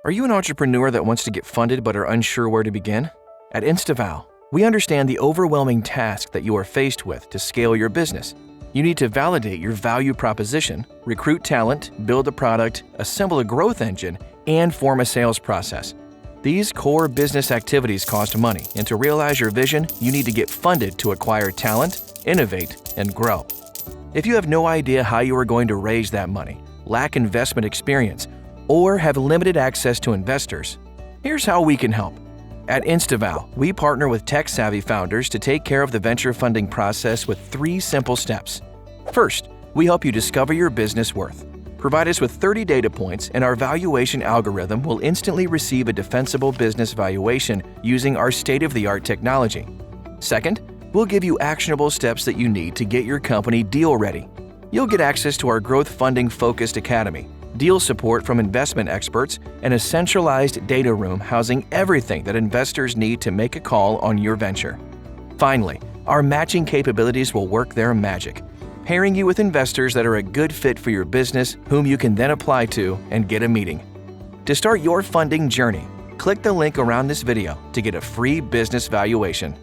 Are you an entrepreneur that wants to get funded but are unsure where to begin? At InstaVal, we understand the overwhelming task that you are faced with to scale your business. You need to validate your value proposition, recruit talent, build a product, assemble a growth engine, and form a sales process. These core business activities cost money, and to realize your vision, you need to get funded to acquire talent, innovate, and grow. If you have no idea how you are going to raise that money, lack investment experience, or have limited access to investors, here's how we can help. At InstaVal, we partner with tech-savvy founders to take care of the venture funding process with 3 simple steps. First, we help you discover your business worth. Provide us with 30 data points, and our valuation algorithm will instantly receive a defensible business valuation using our state-of-the-art technology. Second, we'll give you actionable steps that you need to get your company deal-ready. You'll get access to our growth funding-focused academy, deal support from investment experts, and a centralized data room housing everything that investors need to make a call on your venture. Finally, our matching capabilities will work their magic, pairing you with investors that are a good fit for your business, whom you can then apply to and get a meeting. To start your funding journey, click the link around this video to get a free business valuation.